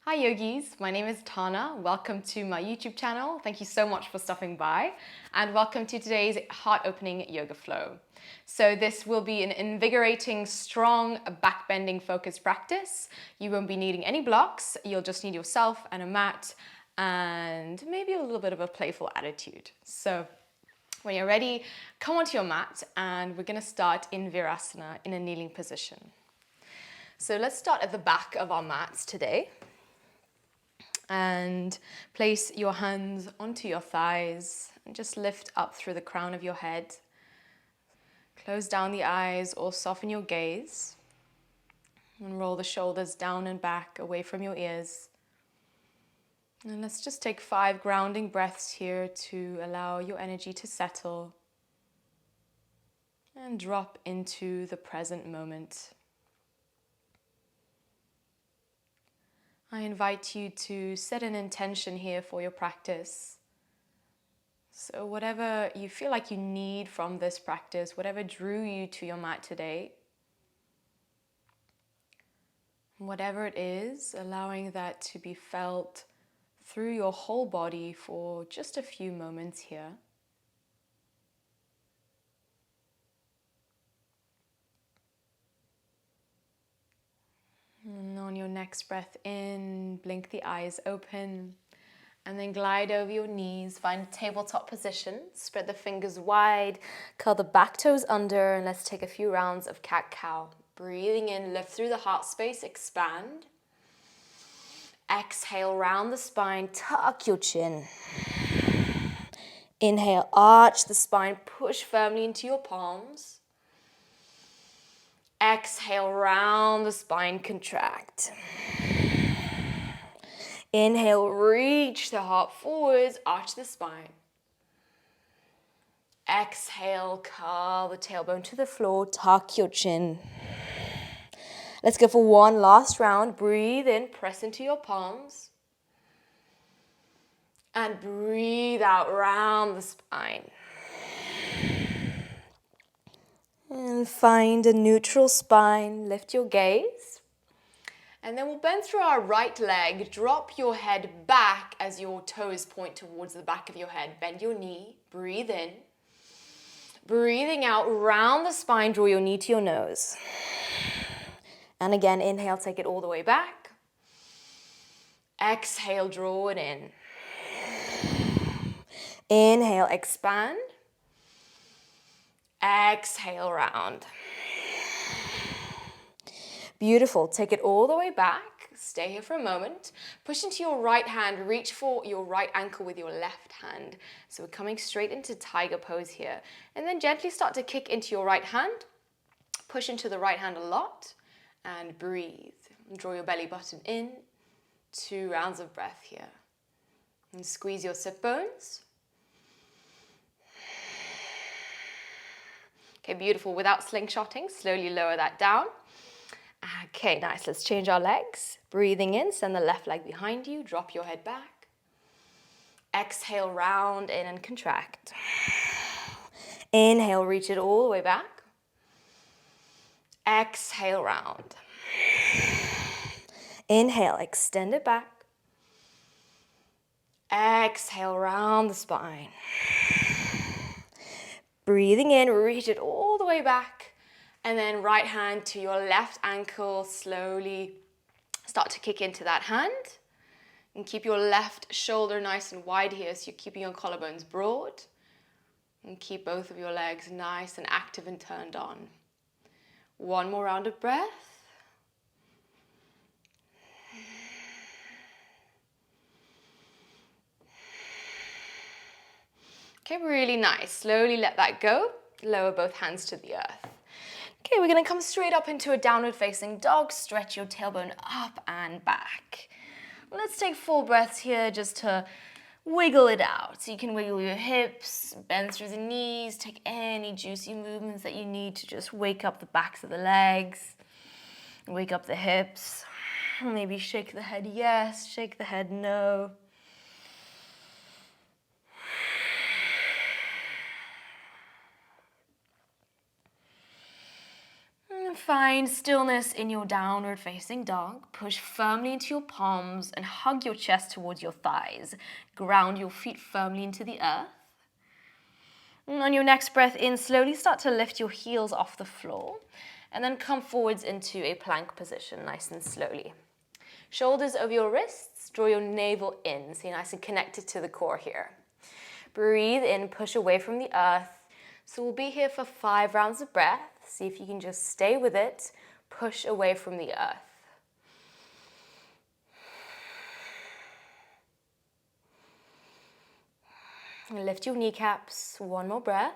Hi yogis, my name is Tana. Welcome to my YouTube channel. Thank you so much for stopping by and welcome to today's heart-opening yoga flow. So this will be an invigorating, strong, back-bending focused practice. You won't be needing any blocks. You'll just need yourself and a mat and maybe a little bit of a playful attitude. So when you're ready, come onto your mat and we're going to start in virasana in a kneeling position. So let's start at the back of our mats today. And place your hands onto your thighs and just lift up through the crown of your head. Close down the eyes or soften your gaze and roll the shoulders down and back away from your ears. And let's just take 5 grounding breaths here to allow your energy to settle and drop into the present moment. I invite you to set an intention here for your practice. So whatever you feel like you need from this practice, whatever drew you to your mat today, whatever it is, allowing that to be felt through your whole body for just a few moments here. And on your next breath in, blink the eyes open and then glide over your knees. Find a tabletop position. Spread the fingers wide, curl the back toes under, and let's take a few rounds of cat-cow. Breathing in, lift through the heart space, expand. Exhale, round the spine, tuck your chin. Inhale, arch the spine, push firmly into your palms. Exhale, round the spine, contract. Inhale, reach the heart forwards, arch the spine. Exhale, curl the tailbone to the floor, tuck your chin. Let's go for one last round. Breathe in, press into your palms. And breathe out, round the spine. And find a neutral spine, lift your gaze. And then we'll bend through our right leg, drop your head back as your toes point towards the back of your head. Bend your knee, breathe in. Breathing out, round the spine, draw your knee to your nose. And again, inhale, take it all the way back. Exhale, draw it in. Inhale, expand. Exhale, round. Beautiful. Take it all the way back. Stay here for a moment. Push into your right hand. Reach for your right ankle with your left hand. So we're coming straight into tiger pose here. And then gently start to kick into your right hand. Push into the right hand a lot. And breathe. Draw your belly button in. 2 rounds of breath here. And squeeze your sit bones. Okay, beautiful. Without slingshotting, slowly lower that down. Okay, nice. Let's change our legs. Breathing in, send the left leg behind you. Drop your head back. Exhale, round in and contract. Inhale, reach it all the way back. Exhale, round. Inhale, extend it back. Exhale, round the spine. Breathing in, reach it all the way back. And then right hand to your left ankle, slowly start to kick into that hand. And keep your left shoulder nice and wide here, so you're keeping your collarbones broad. And keep both of your legs nice and active and turned on. One more round of breath. Okay, really nice. Slowly let that go. Lower both hands to the earth. Okay, we're going to come straight up into a downward facing dog. Stretch your tailbone up and back. Let's take 4 breaths here just to wiggle it out. So you can wiggle your hips, bend through the knees, take any juicy movements that you need to just wake up the backs of the legs, wake up the hips. Maybe shake the head yes, shake the head no. Find stillness in your downward facing dog. Push firmly into your palms and hug your chest towards your thighs. Ground your feet firmly into the earth. And on your next breath in, slowly start to lift your heels off the floor and then come forwards into a plank position, nice and slowly. Shoulders over your wrists, draw your navel in, so you're nice and connected to the core here. Breathe in, push away from the earth. So we'll be here for 5 rounds of breath. See if you can just stay with it. Push away from the earth. And lift your kneecaps. 1 more breath.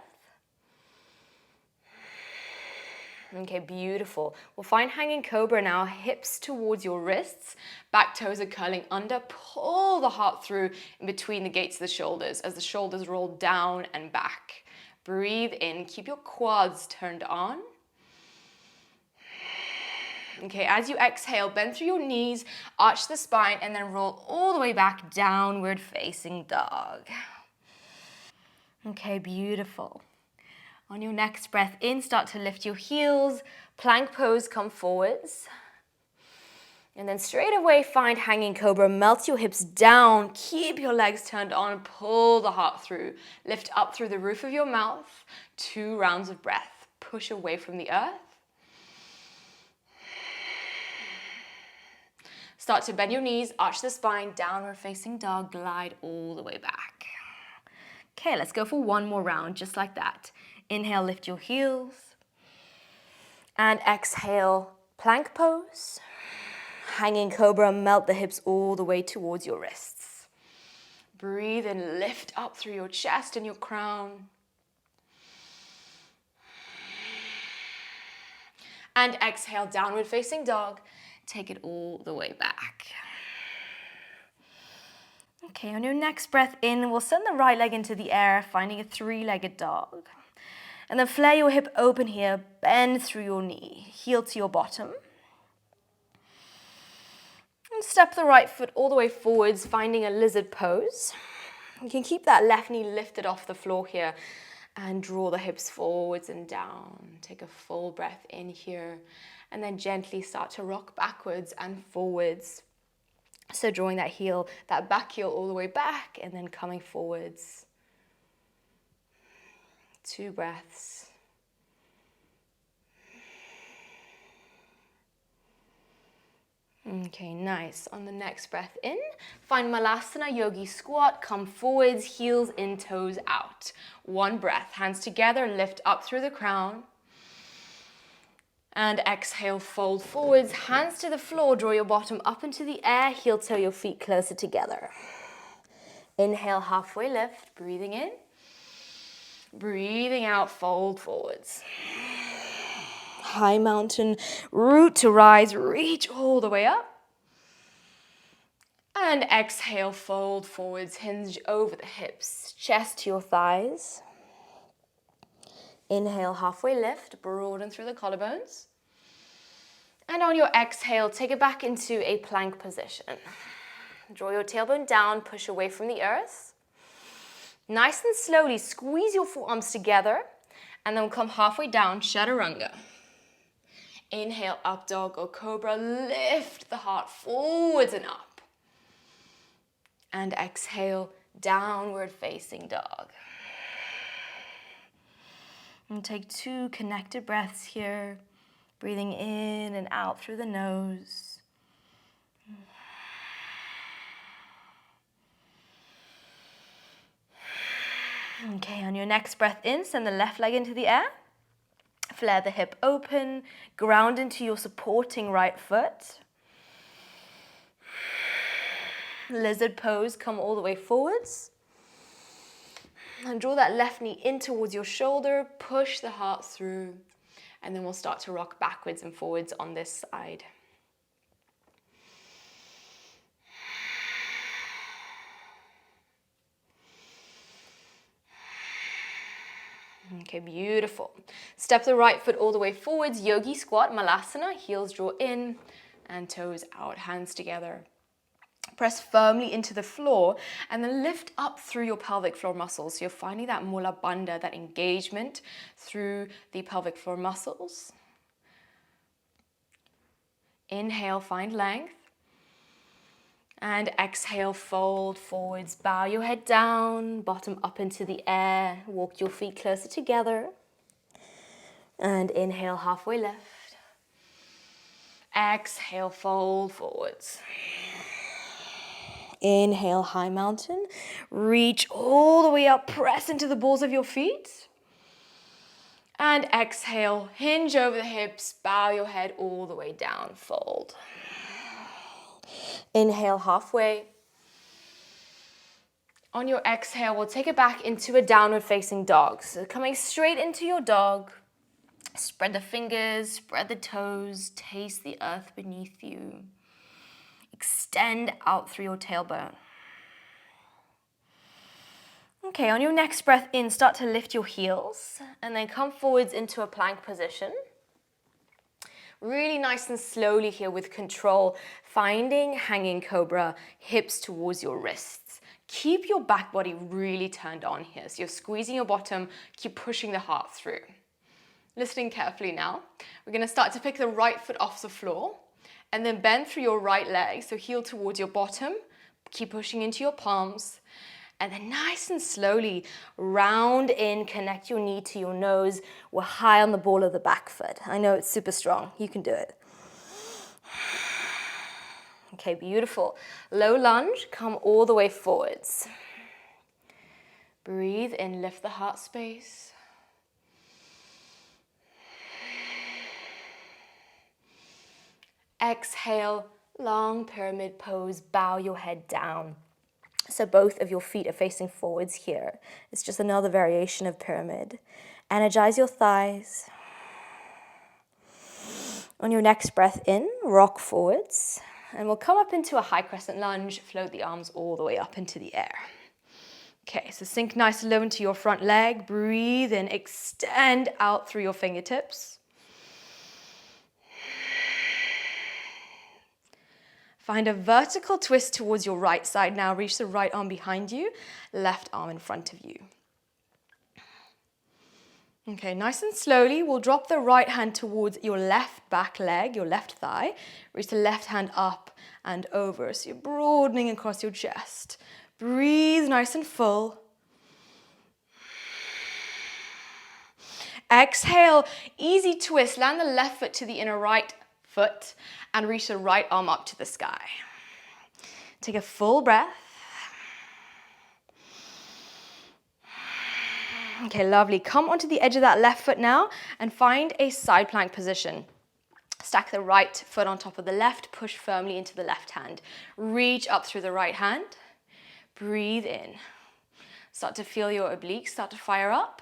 Okay, beautiful. We'll find hanging cobra now, hips towards your wrists, back toes are curling under. Pull the heart through in between the gates of the shoulders as the shoulders roll down and back. Breathe in, keep your quads turned on. Okay, as you exhale, bend through your knees, arch the spine, and then roll all the way back, downward facing dog. Okay, beautiful. On your next breath in, start to lift your heels, plank pose, come forwards. And then straight away, find hanging cobra, melt your hips down, keep your legs turned on, pull the heart through. Lift up through the roof of your mouth, 2 rounds of breath. Push away from the earth. Start to bend your knees, arch the spine, downward facing dog, glide all the way back. Okay, let's go for 1 more round, just like that. Inhale, lift your heels. And exhale, plank pose. Hanging cobra, melt the hips all the way towards your wrists. Breathe and lift up through your chest and your crown. And exhale, downward facing dog. Take it all the way back. Okay, on your next breath in, we'll send the right leg into the air, finding a 3-legged dog. And then flare your hip open here, bend through your knee, heel to your bottom. And step the right foot all the way forwards, finding a lizard pose. You can keep that left knee lifted off the floor here and draw the hips forwards and down. Take a full breath in here and then gently start to rock backwards and forwards. So drawing that heel, that back heel all the way back and then coming forwards. 2 breaths. Okay, nice. On the next breath in, find Malasana Yogi Squat, come forwards, heels in, toes out. 1 breath, hands together, lift up through the crown. And exhale, fold forwards, hands to the floor, draw your bottom up into the air, heel toe your feet closer together. Inhale, halfway lift, breathing in. Breathing out, fold forwards. High mountain, root to rise, reach all the way up. And exhale, fold forwards, hinge over the hips, chest to your thighs. Inhale, halfway lift, broaden through the collarbones. And on your exhale, take it back into a plank position. Draw your tailbone down, push away from the earth. Nice and slowly, squeeze your forearms together, and then we'll come halfway down, chaturanga. Inhale, up dog or cobra, lift the heart forwards and up. And exhale, downward facing dog. And take 2 connected breaths here, breathing in and out through the nose. Okay, on your next breath in, send the left leg into the air. Flare the hip open, ground into your supporting right foot. Lizard pose, come all the way forwards. And draw that left knee in towards your shoulder, push the heart through, and then we'll start to rock backwards and forwards on this side. Okay, beautiful. Step the right foot all the way forwards, yogi squat, malasana, heels draw in and toes out, hands together. Press firmly into the floor and then lift up through your pelvic floor muscles. So you're finding that mula bandha, that engagement through the pelvic floor muscles. Inhale, find length. And exhale, fold forwards, bow your head down, bottom up into the air, walk your feet closer together. And inhale, halfway lift. Exhale, fold forwards. Inhale, high mountain. Reach all the way up, press into the balls of your feet. And exhale, hinge over the hips, bow your head all the way down, fold. Inhale, halfway. On your exhale, we'll take it back into a downward facing dog. So coming straight into your dog. Spread the fingers, spread the toes, taste the earth beneath you. Extend out through your tailbone. Okay, on your next breath in, start to lift your heels and then come forwards into a plank position. Really nice and slowly here with control, finding hanging cobra, hips towards your wrists. Keep your back body really turned on here. So you're squeezing your bottom, keep pushing the heart through. Listening carefully now. We're going to start to pick the right foot off the floor and then bend through your right leg. So heel towards your bottom, keep pushing into your palms. And then nice and slowly round in, connect your knee to your nose. We're high on the ball of the back foot. I know it's super strong. You can do it. Okay, beautiful. Low lunge, come all the way forwards. Breathe in, lift the heart space. Exhale, long pyramid pose, bow your head down. So both of your feet are facing forwards here. It's just another variation of pyramid. Energize your thighs. On your next breath in, rock forwards. And we'll come up into a high crescent lunge, float the arms all the way up into the air. Okay, so sink nice and low into your front leg. Breathe in, extend out through your fingertips. Find a vertical twist towards your right side now. Reach the right arm behind you, left arm in front of you. Okay, nice and slowly, we'll drop the right hand towards your left back leg, your left thigh. Reach the left hand up and over. So you're broadening across your chest. Breathe nice and full. Exhale, easy twist. Land the left foot to the inner right foot and reach the right arm up to the sky. Take a full breath. Okay, lovely. Come onto the edge of that left foot now and find a side plank position. Stack the right foot on top of the left, push firmly into the left hand. Reach up through the right hand. Breathe in. Start to feel your obliques start to fire up.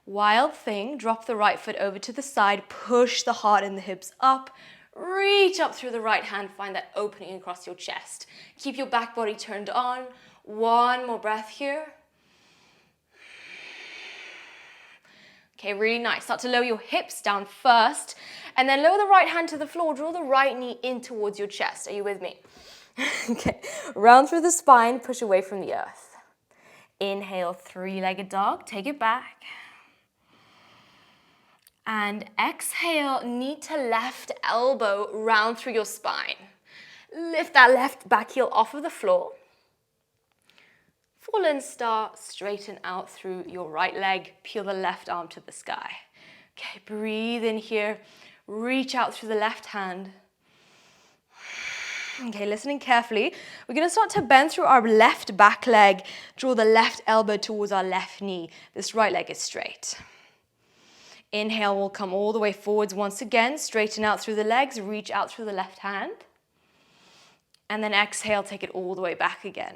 Wild thing, drop the right foot over to the side, push the heart and the hips up, reach up through the right hand, find that opening across your chest. Keep your back body turned on. One more breath here. Okay, really nice. Start to lower your hips down first, and then lower the right hand to the floor, draw the right knee in towards your chest. Are you with me? Okay, round through the spine, push away from the earth. Inhale, three-legged dog, take it back. And exhale, knee to left elbow, round through your spine. Lift that left back heel off of the floor. Fallen star, straighten out through your right leg, peel the left arm to the sky. Okay, breathe in here, reach out through the left hand. Okay, listening carefully, we're going to start to bend through our left back leg, draw the left elbow towards our left knee. This right leg is straight. Inhale, we'll come all the way forwards once again, straighten out through the legs, reach out through the left hand. And then exhale, take it all the way back again.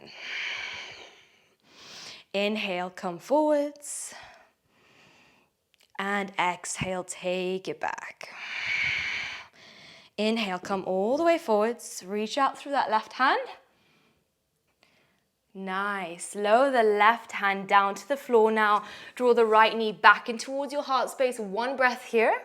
Inhale, come forwards. And exhale, take it back. Inhale, come all the way forwards, reach out through that left hand. Nice. Lower the left hand down to the floor now. Draw the right knee back in towards your heart space. One breath here.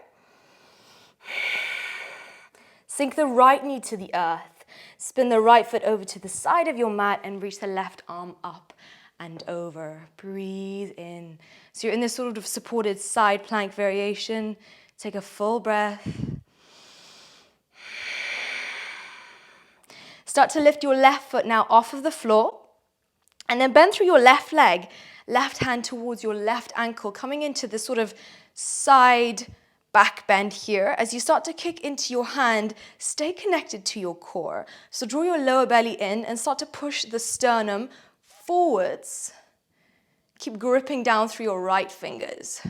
Sink the right knee to the earth. Spin the right foot over to the side of your mat and reach the left arm up and over. Breathe in. So you're in this sort of supported side plank variation. Take a full breath. Start to lift your left foot now off of the floor. And then bend through your left leg, left hand towards your left ankle, coming into this sort of side back bend here. As you start to kick into your hand, stay connected to your core. So draw your lower belly in and start to push the sternum forwards. Keep gripping down through your right fingers.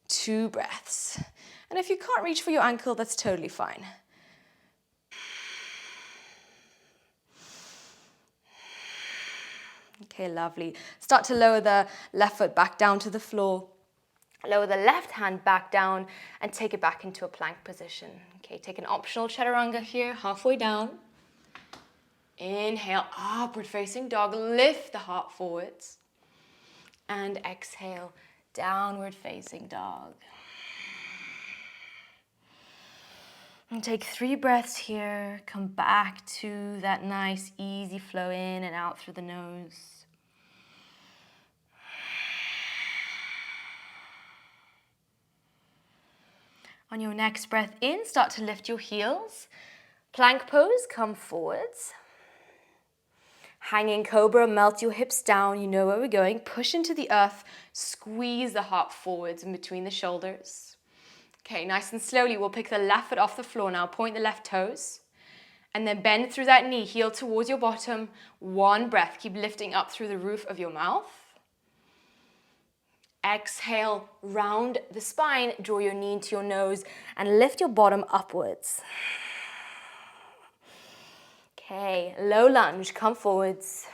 2 breaths. And if you can't reach for your ankle, that's totally fine. Okay, lovely. Start to lower the left foot back down to the floor. Lower the left hand back down and take it back into a plank position. Okay, take an optional chaturanga here, halfway down. Inhale, upward facing dog. Lift the heart forwards. And exhale, downward facing dog. And take 3 breaths here. Come back to that nice, easy flow in and out through the nose. On your next breath in, start to lift your heels. Plank pose, come forwards. Hanging cobra, melt your hips down. You know where we're going. Push into the earth. Squeeze the heart forwards in between the shoulders. Okay, nice and slowly, we'll pick the left foot off the floor now. Point the left toes. And then bend through that knee, heel towards your bottom. 1 breath, keep lifting up through the roof of your mouth. Exhale, round the spine, draw your knee into your nose, and lift your bottom upwards. Okay, low lunge, come forwards.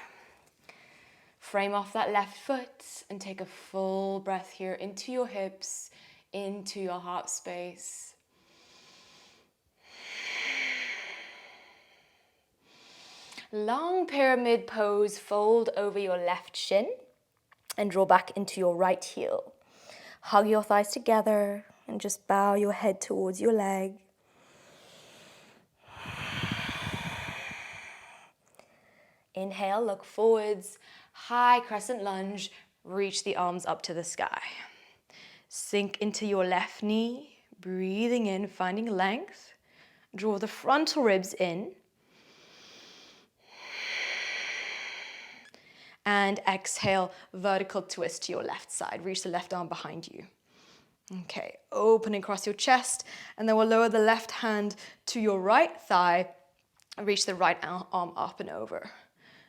Frame off that left foot and take a full breath here into your hips, into your heart space. Long pyramid pose, fold over your left shin and draw back into your right heel. Hug your thighs together and just bow your head towards your leg. Inhale, look forwards, high crescent lunge, reach the arms up to the sky. Sink into your left knee, breathing in, finding length. Draw the frontal ribs in. And exhale, vertical twist to your left side. Reach the left arm behind you. Okay, open across your chest, and then we'll lower the left hand to your right thigh, and reach the right arm up and over.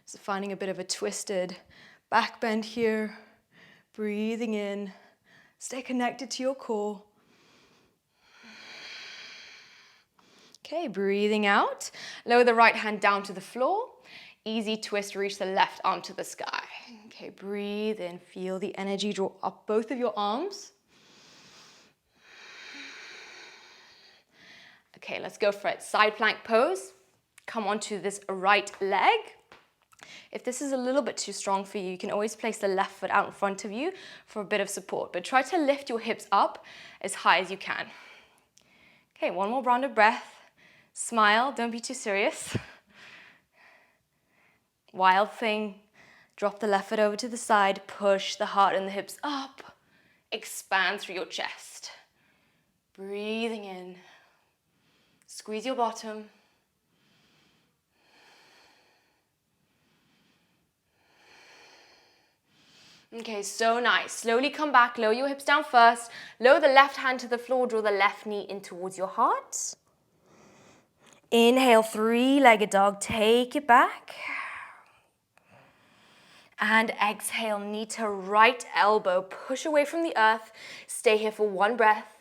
So finding a bit of a twisted back bend here, breathing in, stay connected to your core. Okay, breathing out, lower the right hand down to the floor, easy twist, reach the left arm to the sky. Okay, breathe in, feel the energy, draw up both of your arms. Okay, let's go for it. Side plank pose. Come onto this right leg. If this is a little bit too strong for you, you can always place the left foot out in front of you for a bit of support, but try to lift your hips up as high as you can. Okay, 1 more round of breath. Smile, don't be too serious. Wild thing. Drop the left foot over to the side, push the heart and the hips up. Expand through your chest. Breathing in. Squeeze your bottom. Okay, so nice. Slowly come back, lower your hips down first. Lower the left hand to the floor, draw the left knee in towards your heart. Inhale, 3-legged dog, take it back. And exhale, knee to right elbow, push away from the earth. Stay here for 1 breath.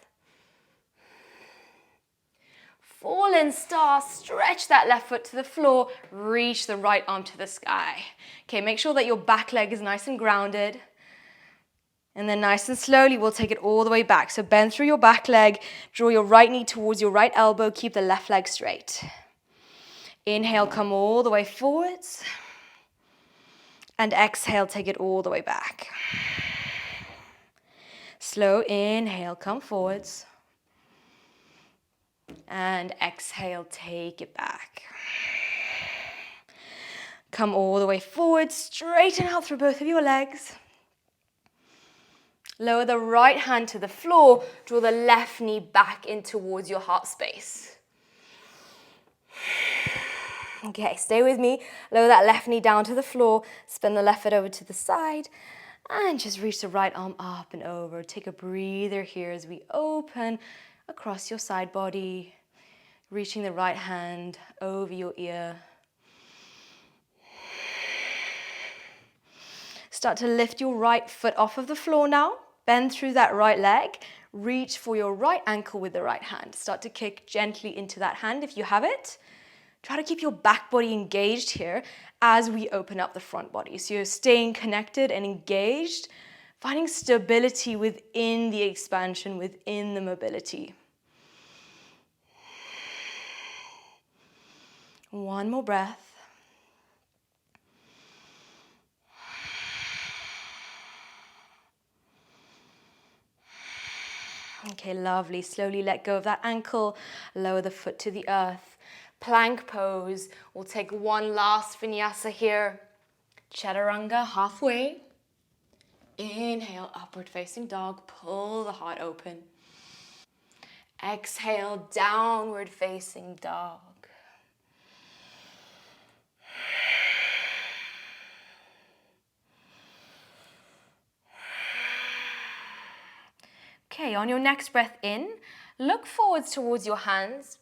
Fallen star, stretch that left foot to the floor, reach the right arm to the sky. Okay, make sure that your back leg is nice and grounded. And then nice and slowly, we'll take it all the way back. So bend through your back leg, draw your right knee towards your right elbow, keep the left leg straight. Inhale, come all the way forwards. And exhale, take it all the way back. Slow inhale, come forwards. And exhale, take it back. Come all the way forward, straighten out through both of your legs. Lower the right hand to the floor. Draw the left knee back in towards your heart space. Okay, stay with me. Lower that left knee down to the floor. Spin the left foot over to the side. And just reach the right arm up and over. Take a breather here as we open across your side body. Reaching the right hand over your ear. Start to lift your right foot off of the floor now. Bend through that right leg. Reach for your right ankle with the right hand. Start to kick gently into that hand if you have it. Try to keep your back body engaged here as we open up the front body. So you're staying connected and engaged, finding stability within the expansion, within the mobility. One more breath. Okay, lovely. Slowly let go of that ankle. Lower the foot to the earth. Plank pose. We'll take one last vinyasa here. Chaturanga halfway. Inhale, upward facing dog. Pull the heart open. Exhale, downward facing dog. Okay, on your next breath in, look forwards towards your hands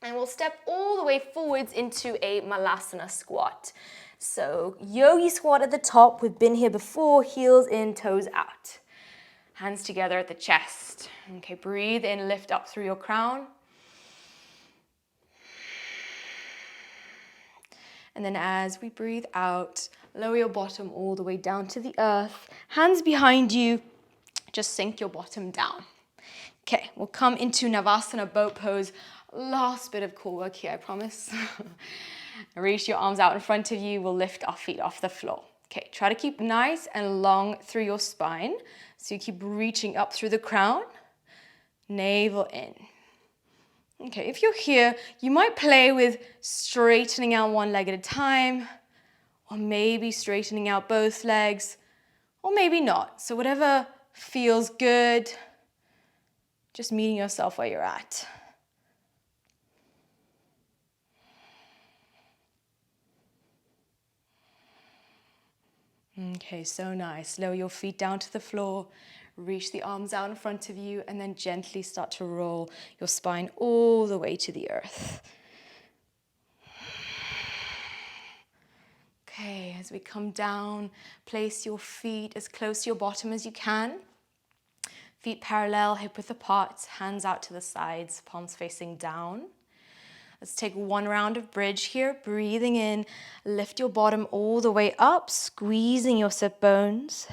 and we'll step all the way forwards into a malasana squat. So yogi squat at the top, we've been here before, heels in, toes out. Hands together at the chest. Okay, breathe in, lift up through your crown. And then as we breathe out, lower your bottom all the way down to the earth. Hands behind you, just sink your bottom down. Okay, we'll come into Navasana boat pose. Last bit of core work here, I promise. Reach your arms out in front of you. We'll lift our feet off the floor. Okay, try to keep nice and long through your spine. So you keep reaching up through the crown. Navel in. Okay, if you're here, you might play with straightening out one leg at a time, or maybe straightening out both legs, or maybe not. So whatever feels good, just meeting yourself where you're at. Okay, so nice. Lower your feet down to the floor, reach the arms out in front of you, and then gently start to roll your spine all the way to the earth. Okay, as we come down, place your feet as close to your bottom as you can. Feet parallel, hip width apart, hands out to the sides, palms facing down. Let's take one round of bridge here. Breathing in, lift your bottom all the way up, squeezing your sit bones.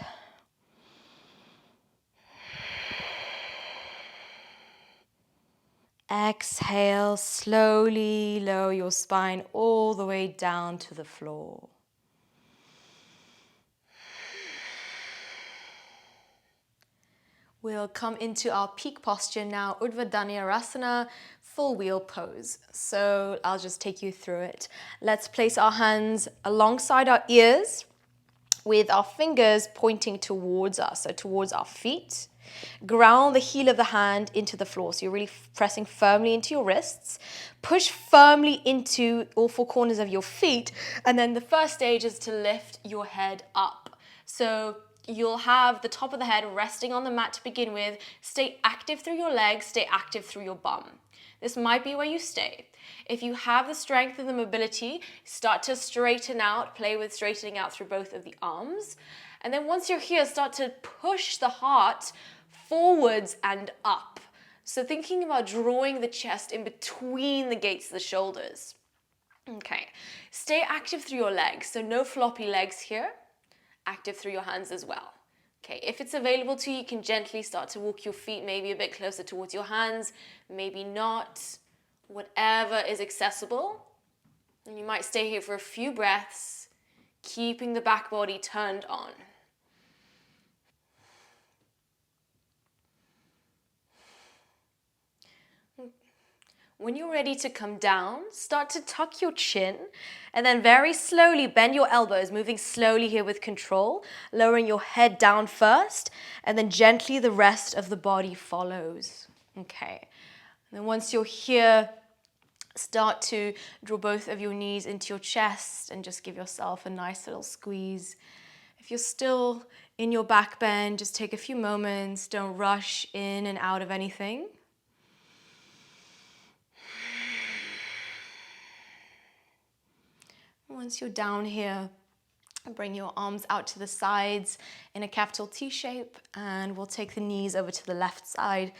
Exhale, slowly lower your spine all the way down to the floor. We'll come into our peak posture now, Urdhva Dhanurasana, full wheel pose. So I'll just take you through it. Let's place our hands alongside our ears with our fingers pointing towards us, so towards our feet. Ground the heel of the hand into the floor, so you're really pressing firmly into your wrists. Push firmly into all four corners of your feet, and then the first stage is to lift your head up. So you'll have the top of the head resting on the mat to begin with. Stay active through your legs, stay active through your bum. This might be where you stay. If you have the strength and the mobility, start to straighten out, play with straightening out through both of the arms. And then once you're here, start to push the heart forwards and up. So thinking about drawing the chest in between the gates of the shoulders. Okay, stay active through your legs. So no floppy legs here. Active through your hands as well. Okay, if it's available to you, you can gently start to walk your feet maybe a bit closer towards your hands, maybe not, whatever is accessible. And you might stay here for a few breaths, keeping the back body turned on. When you're ready to come down, start to tuck your chin and then very slowly bend your elbows, moving slowly here with control, lowering your head down first, and then gently the rest of the body follows. Okay. And then once you're here, start to draw both of your knees into your chest and just give yourself a nice little squeeze. If you're still in your back bend, just take a few moments. Don't rush in and out of anything. Once you're down here, bring your arms out to the sides in a capital T shape, and we'll take the knees over to the left side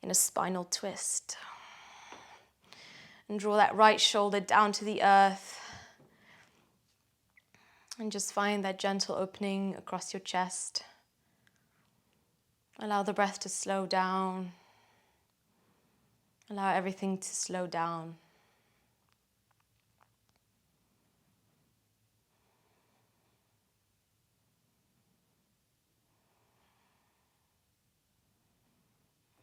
in a spinal twist. And draw that right shoulder down to the earth. And just find that gentle opening across your chest. Allow the breath to slow down. Allow everything to slow down.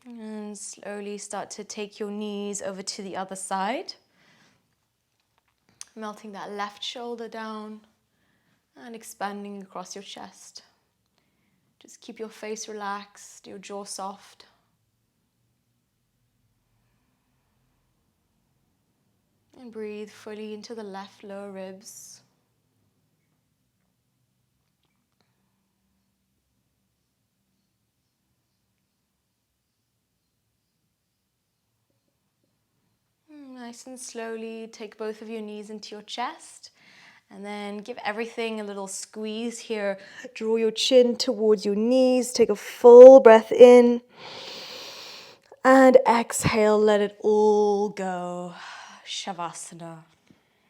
And slowly start to take your knees over to the other side. Melting that left shoulder down and expanding across your chest. Just keep your face relaxed, your jaw soft. And breathe fully into the left lower ribs. Nice and slowly take both of your knees into your chest and then give everything a little squeeze here. Draw your chin towards your knees. Take a full breath in and exhale. Let it all go. Savasana.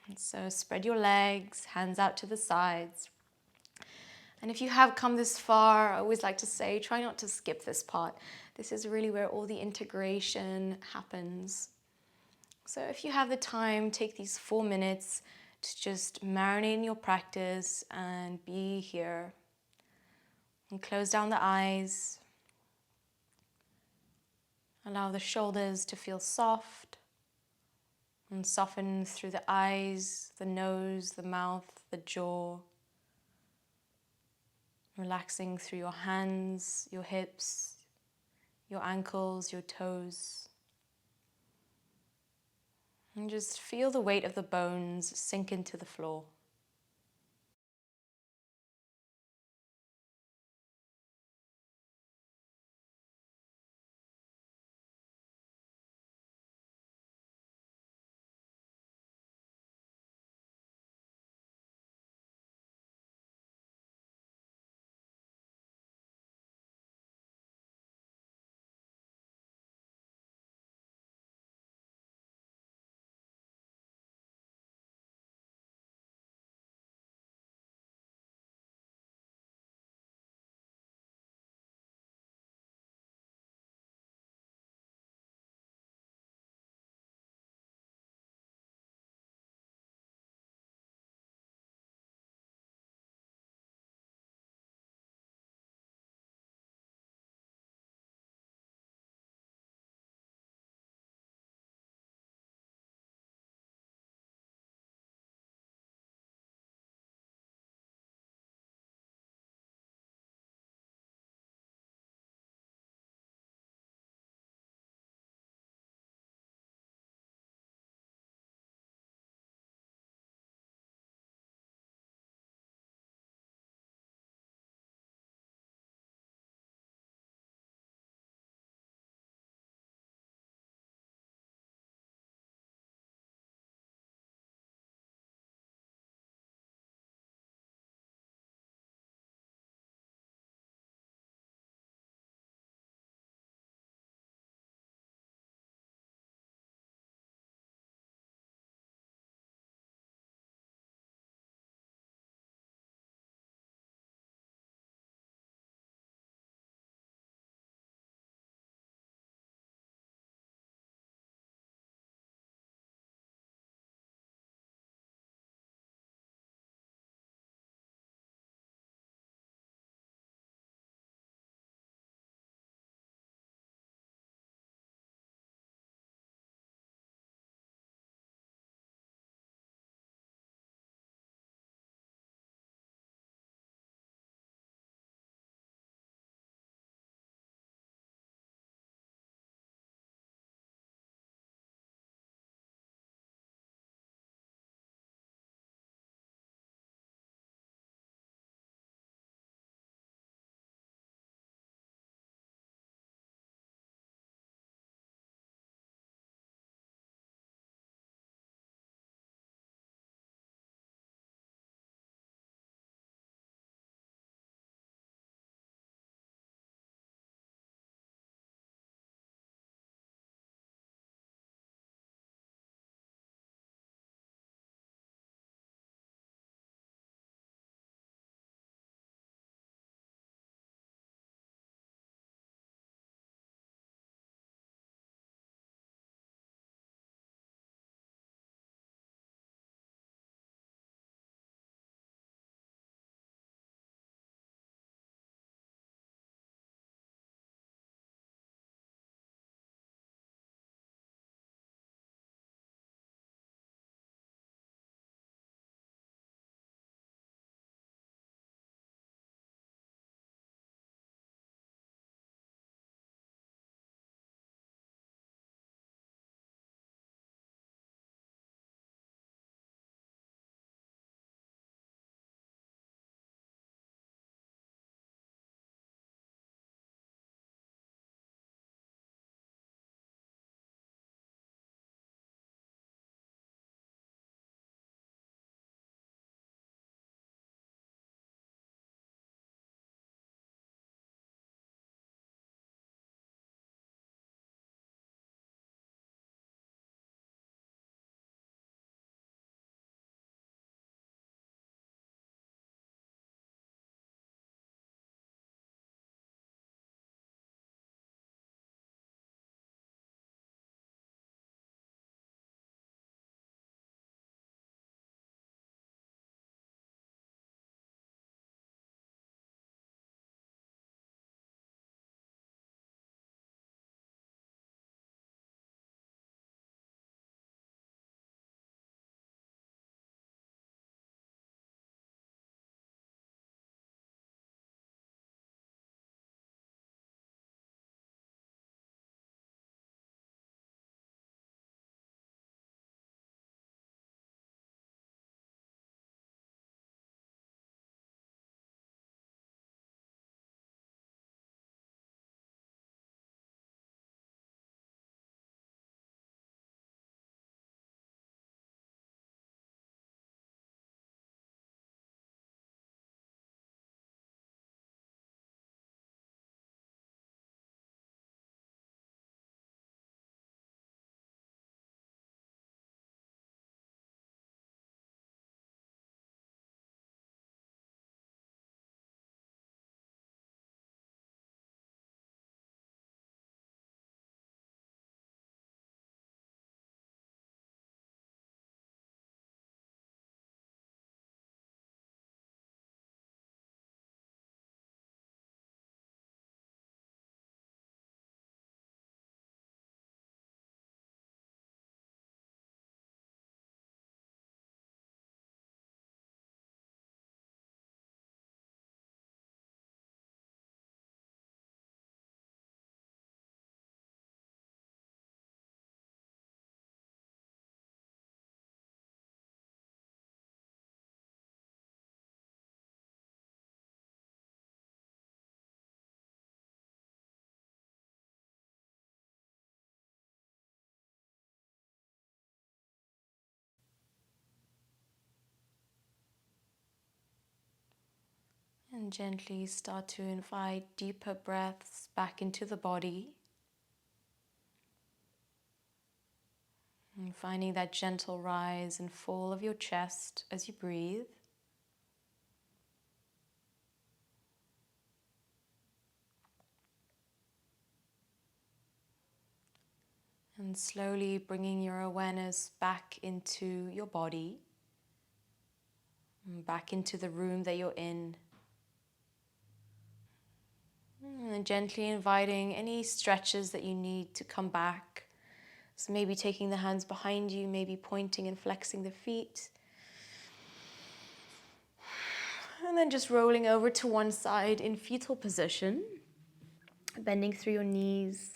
And so spread your legs, hands out to the sides. And if you have come this far, I always like to say, try not to skip this part. This is really where all the integration happens. So if you have the time, take these 4 minutes to just marinate in your practice and be here. And close down the eyes. Allow the shoulders to feel soft and soften through the eyes, the nose, the mouth, the jaw. Relaxing through your hands, your hips, your ankles, your toes. And just feel the weight of the bones sink into the floor. And gently start to invite deeper breaths back into the body. And finding that gentle rise and fall of your chest as you breathe. And slowly bringing your awareness back into your body, and back into the room that you're in. And then gently inviting any stretches that you need to come back. So maybe taking the hands behind you, maybe pointing and flexing the feet. And then just rolling over to one side in fetal position, bending through your knees.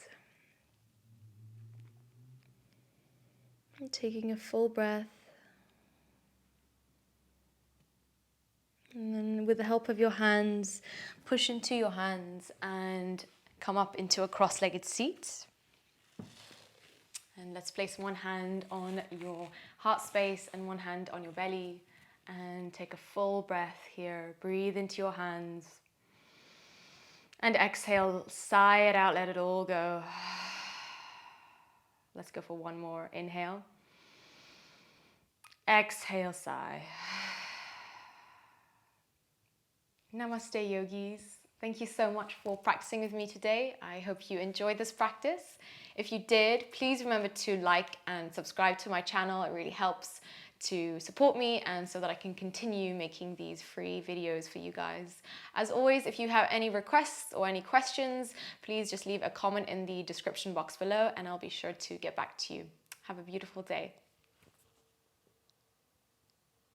And taking a full breath. And then with the help of your hands, push into your hands and come up into a cross-legged seat. And let's place one hand on your heart space and one hand on your belly. And take a full breath here. Breathe into your hands. And exhale, sigh it out, let it all go. Let's go for one more. Inhale. Exhale, sigh. Namaste, yogis. Thank you so much for practicing with me today. I hope you enjoyed this practice. If you did, please remember to like and subscribe to my channel. It really helps to support me and so that I can continue making these free videos for you guys. As always, if you have any requests or any questions, please just leave a comment in the description box below and I'll be sure to get back to you. Have a beautiful day.